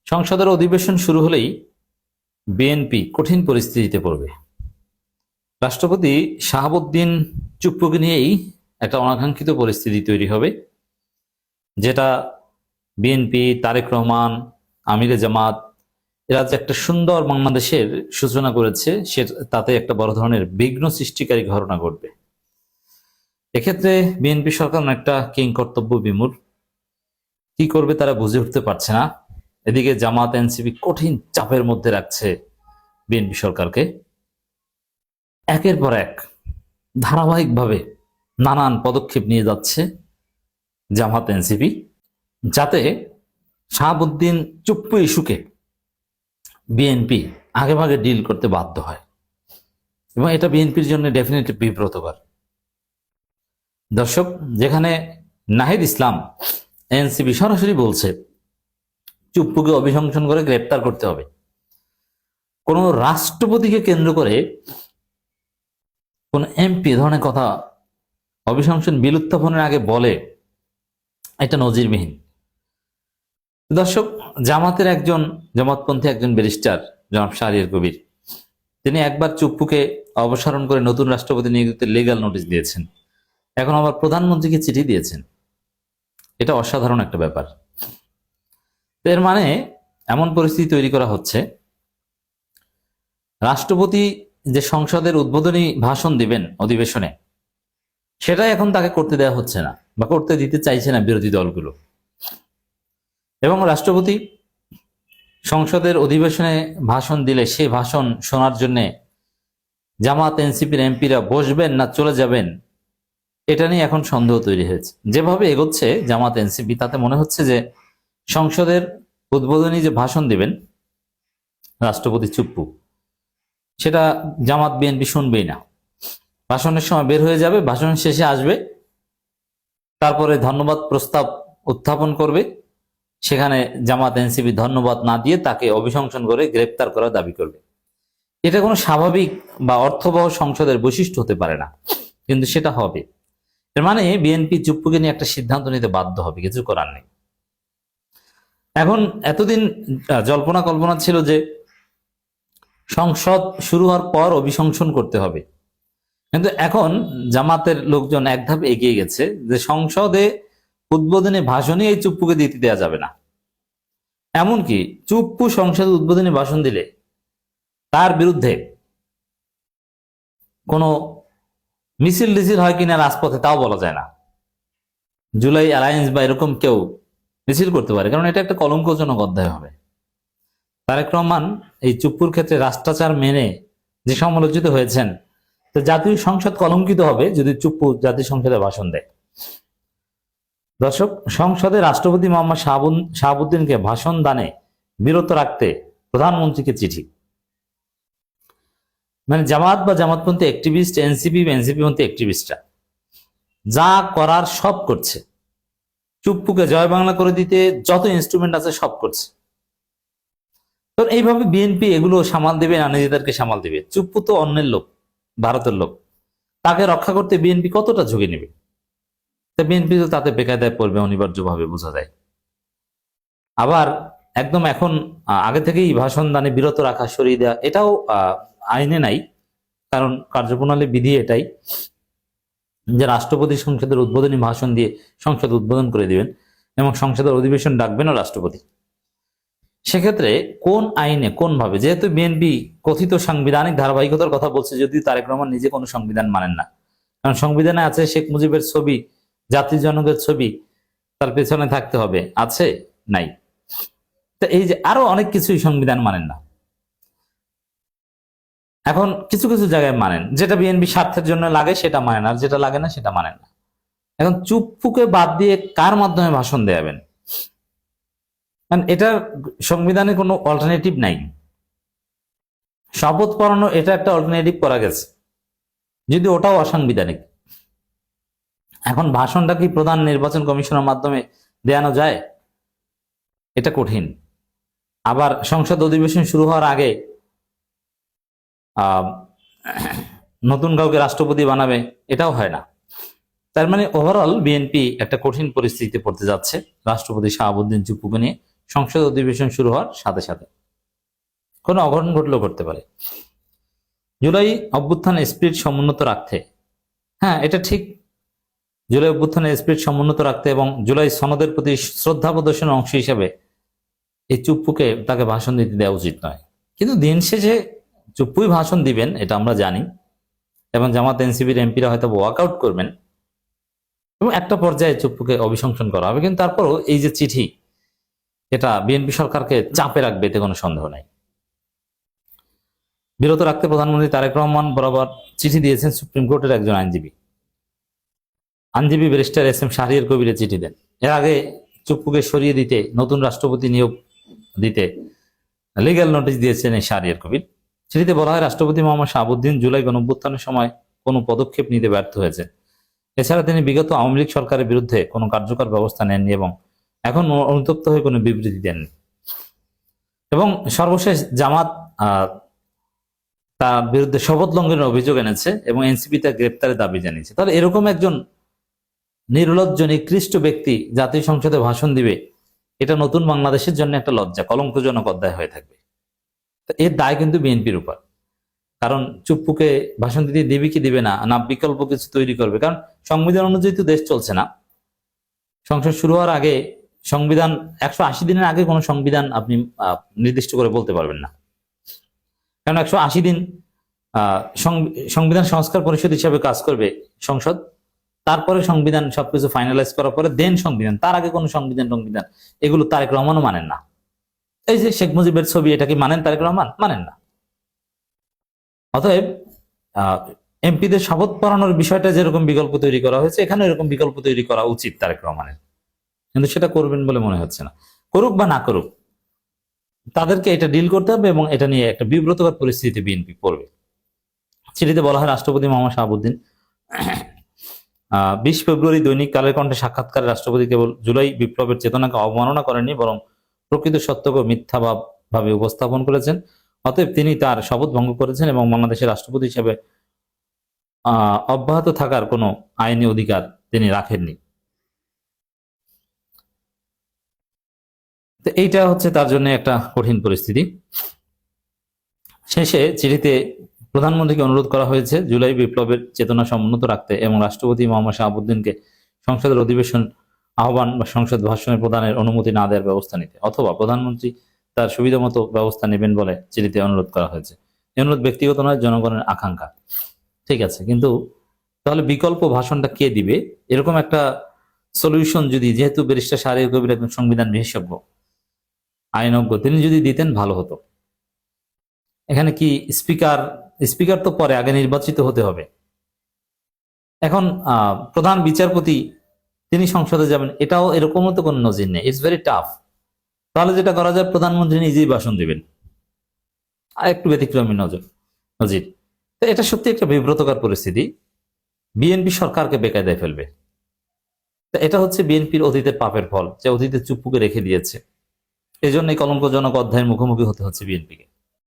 সংসদের অধিবেশন শুরু হলেই বিএনপি কঠিন পরিস্থিতিতে পড়বে। রাষ্ট্রপতি শাহাবুদ্দিন চুপ্পুকে নিয়েই একটা অনাকাঙ্ক্ষিত পরিস্থিতি তৈরি হবে, যেটা বিএনপি, তারেক রহমান, আমিরে জামাত এরা যে একটা সুন্দর বাংলাদেশের সূচনা করেছে, তাতে একটা বড় ধরনের বিঘ্ন সৃষ্টিকারী ঘটনা ঘটবে। এক্ষেত্রে বিএনপি সরকার একটা কিং কর্তব্য বিমূঢ়, কি করবে তারা বুঝে উঠতে পারছে না। এদিকে জামাত এনসিপি কঠিন চাপের মধ্যে রাখছে বিএনপি সরকারকে। একের পর এক ধারাবাহিকভাবে নানান পদক্ষেপ নিয়ে যাচ্ছে জামাত এনসিপি, যাতে শাহাবুদ্দিন চুপ্পু ইস্যুকে বিএনপি আগেভাগে ডিল করতে বাধ্য হয়, এবং এটা বিএনপির জন্য ডেফিনেটলি বিব্রতকর। দর্শক, যেখানে নাহিদ ইসলাম এনসিপি সরাসরি বলছে চুপ্পুকে অভিশংসন করে গ্রেপ্তার করতে হবে, কোন রাষ্ট্রপতিকে কেন্দ্র করে কোন এমপি ধরনের কথা অভিশংসন বিল উত্থাপনের আগে বলে, এটা নজিরবিহীন। দর্শক, জামাতপন্থী একজন ব্যারিস্টার জনাব শাহরিয়ার কবির, তিনি একবার চুপ্পুকে অপসারণ করে নতুন রাষ্ট্রপতি নিয়োগের লিগ্যাল নোটিশ দিয়েছেন, এখন আবার প্রধানমন্ত্রীকে চিঠি দিয়েছেন। এটা অসাধারণ একটা ব্যাপার। এর মানে এমন পরিস্থিতি তৈরি করা হচ্ছে, রাষ্ট্রপতি যে সংসদের উদ্বোধনী ভাষণ দিবেন অধিবেশনে, সেটাই এখন তাকে করতে দেওয়া হচ্ছে না বা করতে দিতে চাইছে না বিরোধী দলগুলো। এবং রাষ্ট্রপতি সংসদের অধিবেশনে ভাষণ দিলে সেই ভাষণ শোনার জন্য জামাত এনসিপির এমপিরা বসবেন না চলে যাবেন, এটা নিয়ে এখন সন্দেহ তৈরি হয়েছে। যেভাবে এগোচ্ছে জামাত এনসিপি, তাতে মনে হচ্ছে যে সংসদের উদ্বোধনী যে ভাষণ দিবেন রাষ্ট্রপতি চুপ্পু, সেটা জামাত বিএনপি শুনবেই না। ভাষণের সময় বের হয়ে যাবে, ভাষণ শেষে আসবে, তারপরে ধন্যবাদ প্রস্তাব উত্থাপন করবে, সেখানে জামাত এনসিপি ধন্যবাদ না দিয়ে তাকে অভিশংসন করে গ্রেপ্তার করার দাবি করবে। এটা কোনো স্বাভাবিক বা অর্থবহ সংসদের বৈশিষ্ট্য হতে পারে না, কিন্তু সেটা হবে। এর মানে বিএনপি চুপ্পুকে নিয়ে একটা সিদ্ধান্ত নিতে বাধ্য হবে, কিছু করার নেই। এখন এতদিন জল্পনা কল্পনা ছিল যে সংসদ শুরু হওয়ার পর অভিশংসন করতে হবে, কিন্তু এখন জামাতের লোকজন এক ধাপ এগিয়ে গেছে যে সংসদে উদ্বোধনী ভাষণই এই চুপ্পুকে দিতে দেওয়া যাবে না। এমনকি চুপ্পু সংসদে উদ্বোধনী ভাষণ দিলে তার বিরুদ্ধে কোনো মিছিল টিছিল হয় কিনা রাজপথে তাও বলা যায় না। জুলাই অ্যালায়েন্স বা এরকম কেউ মিছিল করতে পারে, কারণ এটা একটা কলঙ্কজনক অধ্যায় হবে। তারেক রহমান এই চুপ্পুর ক্ষেত্রে রাষ্ট্রাচার মেনে যে সমালোচিত হয়েছেন, তো জাতীয় সংসদ কলঙ্কিত হবে যদি চুপ্পু জাতীয় সংসদে ভাষণ দেয়। দর্শক, সংসদে রাষ্ট্রপতি মোহাম্মদ শাহাবুদ্দিনকে ভাষণ দানে বিরত রাখতে প্রধানমন্ত্রীকে চিঠি। মানে জামাত বা জামাতপন্থী অ্যাক্টিভিস্ট, এনসিপিপন্থী অ্যাক্টিভিস্টরা যা করার সব করছে, চুপ্পুকে জয় বাংলা করে দিতে যত ইনস্ট্রুমেন্ট আছে সব করছে। তো এইভাবে বিএনপি এগুলো সামাল দেবে না, নিজেদেরকে সামাল দেবে। চুপ্পু তো অন্যের লোক, ভারতের লোক, তাকে রক্ষা করতে বিএনপি কতটা ঝুঁকি নেবে? বিএনপি তো তাতে বেকায়দায় পড়বে অনিবার্যভাবে, বোঝা যায়। আবার একদম এখন আগে থেকেই ভাষণ দানে বিরত রাখা, সরিয়ে দেওয়া, এটাও আইনে নাই, কারণ কার্যপ্রণালী বিধি এটাই যে রাষ্ট্রপতি সংসদের উদ্বোধনী ভাষণ দিয়ে সংসদ উদ্বোধন করে দিবেন এবং সংসদের অধিবেশন ডাকবেন রাষ্ট্রপতি। সেক্ষেত্রে কোন আইনে, কোন ভাবে, যেহেতু বিএনপি কথিত সাংবিধানিক ধারাবাহিকতার কথা বলছে, যদি তারেক রহমান নিজে কোনো সংবিধান মানেন না, কারণ সংবিধানে আছে শেখ মুজিবের ছবি, জাতির জনকের ছবি তার পেছনে থাকতে হবে, আছে নাই? তো এই যে আরো অনেক কিছুই সংবিধান মানেন না। এখন কিছু কিছু জায়গায় মানেন, যেটা বিএনপি স্বার্থের জন্য লাগে সেটা মানেন, আর যেটা লাগে না সেটা মানেন না। এখন চুপ্পুকে বাদ দিয়ে কার মাধ্যমে ভাষণ দেয়াবেন? এটার সংবিধানে কোনো অল্টারনেটিভ নাই। শপথ পড়ানো, এটা একটা অল্টারনেটিভ করা গেছে, যদি ওটাও অসাংবিধানিক। এখন ভাষণটা কি প্রধান নির্বাচন কমিশনের মাধ্যমে দেয়ানো যায়? এটা কঠিন। আবার সংসদ অধিবেশন শুরু হওয়ার আগে নতুন কাউকে রাষ্ট্রপতি বানাবে, এটাও হয় না। তার মানে ওভারঅল বিএনপি একটা কঠিন পরিস্থিতিতে পড়তে যাচ্ছে রাষ্ট্রপতি শাহাবুদ্দিন চুপ্পুকে নিয়ে। সংসদ অধিবেশন শুরু হওয়ার সাথে সাথে। কোনো অঘটন ঘটলেও করতে পারে। জুলাই অভ্যুত্থানের স্পিরিট সমুন্নত রাখতে, হ্যাঁ এটা ঠিক, জুলাই অভ্যুত্থানের স্পিরিট সমুন্নত রাখতে এবং জুলাই সনদের প্রতি শ্রদ্ধা প্রদর্শনের অংশ হিসেবে এই চুপ্পুকে তাকে ভাষণ দিতে দেওয়া উচিত নয়। কিন্তু দিন শেষে চুপ্পুই ভাষণ দিবেন এটা আমরা জানি, এবং জামাত এনসিপির এমপিরা হয়তো ওয়াকআউট করবেন এবং একটা পর্যায়ে চুপ্পুকে অভিশংসন করা হবে। কিন্তু তারপরও এই যে চিঠি, এটা বিএনপি সরকারকে চাপে রাখবে, এতে কোনো সন্দেহ নাই। বিরত রাখতে প্রধানমন্ত্রী তারেক রহমান বরাবর চিঠি দিয়েছেন সুপ্রিম কোর্টের একজন আইনজীবী ব্যারিস্টার এস এম শাহরিয়ার কবিরে চিঠি দেন। এর আগে চুপ্পুকে সরিয়ে দিতে, নতুন রাষ্ট্রপতি নিয়োগ দিতে লিগ্যাল নোটিশ দিয়েছেন এই শাহরিয়ার কবির। চিঠিতে বলা হয়, রাষ্ট্রপতি মোহাম্মদ শাহাবুদ্দিন জুলাই গণঅভ্যুত্থানের সময় কোনো পদক্ষেপ নিতে ব্যর্থ হয়েছে। এছাড়া তিনি বিগত আওয়ামী লীগ সরকারের বিরুদ্ধে কোনো কার্যকর ব্যবস্থা নেননি এবং এখন অনুতপ্ত হয়ে কোনো বিবৃতি দেননি। এবং সর্বশেষ জামাত তার বিরুদ্ধে শপথ লঙ্ঘনের অভিযোগ এনেছে এবং এনসিপি তার গ্রেপ্তারের দাবি জানিয়েছে। তাহলে এরকম একজন নির্লজ্জ নিকৃষ্ট ব্যক্তি জাতীয় সংসদে ভাষণ দিবে, এটা নতুন বাংলাদেশের জন্য একটা লজ্জা, কলঙ্কজনক অধ্যায় হয়ে থাকবে। এর দায় কিন্তু বিএনপির উপর। কারণ চুপ্পুকে ভাষণ দিতে দিবে কি দিবে না, না বিকল্প কিছু তৈরি করবে। কারণ সংবিধান অনুযায়ী তো দেশ চলছে না। সংসদ শুরু হওয়ার আগে সংবিধান 180 দিনের আগে কোনো সংবিধান আপনি নির্দিষ্ট করে বলতে পারবেন না। কারণ 180 দিন সংবিধান সংস্কার পরিষদ হিসাবে কাজ করবে সংসদ, তারপরে সংবিধান সবকিছু ফাইনালাইজ করার পরে দেন সংবিধান। তার আগে কোনো সংবিধান এগুলো তারেক রহমানও মানেন না। এই যে শেখ মুজিবের ছবি, এটা কি মানেন তারেক রহমান? মানেন না। অতএব এমপিদের শপথ পড়ানোর বিষয়টা যেরকম বিকল্প তৈরি করা হয়েছে, এখানে এরকম বিকল্প তৈরি করা উচিত তারেক রহমানের, কিন্তু সেটা করবেন বলে মনে হচ্ছে না। করুক বা না করুক, তাদেরকে এটা ডিল করতে হবে এবং এটা নিয়ে একটা বিব্রতকর পরিস্থিতিতে বিএনপি পড়বে। চিঠিতে বলা হয়, রাষ্ট্রপতি মোহাম্মদ শাহাবুদ্দিন 20 ফেব্রুয়ারি দৈনিক কালের কণ্ঠে সাক্ষাৎকারে রাষ্ট্রপতি কেবল জুলাই বিপ্লবের চেতনাকে অবমাননা করেননি, বরং প্রকৃত সত্যকে মিথ্যা ভাবে উপস্থাপন করেছেন। অতএব তিনি তার শপথ ভঙ্গ করেছেন এবং বাংলাদেশের রাষ্ট্রপতি হিসেবে অব্যাহত থাকার কোনো আইনি অধিকার তিনি রাখেননি। তো এইটা হচ্ছে তার জন্য একটা কঠিন পরিস্থিতি। শেষে চিঠিতে প্রধানমন্ত্রীকে অনুরোধ করা হয়েছে জুলাই বিপ্লবের চেতনা সমুন্নত রাখতে এবং রাষ্ট্রপতি মোহাম্মদ শাহাবুদ্দিনকে সংসদের অধিবেশন আহ্বান বা সংসদ ভাষণের প্রদানের অনুমতি না দেওয়ার ব্যবস্থা নিতে, অথবা প্রধানমন্ত্রী তার সুবিধা মতো ব্যবস্থা নেবেন বলে চিঠিতে অনুরোধ করা হয়েছে। এই অনুরোধ ব্যক্তিগত নয়, জনগণের আকাঙ্ক্ষা। ঠিক আছে, কিন্তু তাহলে বিকল্প ভাষণটা কে দিবে? এরকম একটা সলিউশন যদি, যেহেতু ব্যারিস্টার শাহরিয়ার কবির একজন সংবিধান বিশেষজ্ঞ, আইনজ্ঞ, তিনি যদি দিতেন ভালো হতো। এখানে কি স্পিকার তো পরে, আগে নির্বাচিত হতে হবে। এখন প্রধান বিচারপতি তিনি সংসদে যাবেন, এটাও এরকমও তো কোনো নজির নেই। It's very tough. তাহলে যেটা করা যায়, প্রধানমন্ত্রী নিজেই ভাষণ দিবেন, আর একটু ব্যতিক্রমী নজির। তো এটা সত্যি একটা বিব্রতকর পরিস্থিতি, বিএনপি সরকারকে বেকায়দায় ফেলবে। তো এটা হচ্ছে বিএনপির অতীতের পাপের ফল, যে অতীতে চুপ্পুকে রেখে দিয়েছে। এই জন্য এই কলঙ্কজনক অধ্যায়ের মুখোমুখি হতে হচ্ছে বিএনপিকে।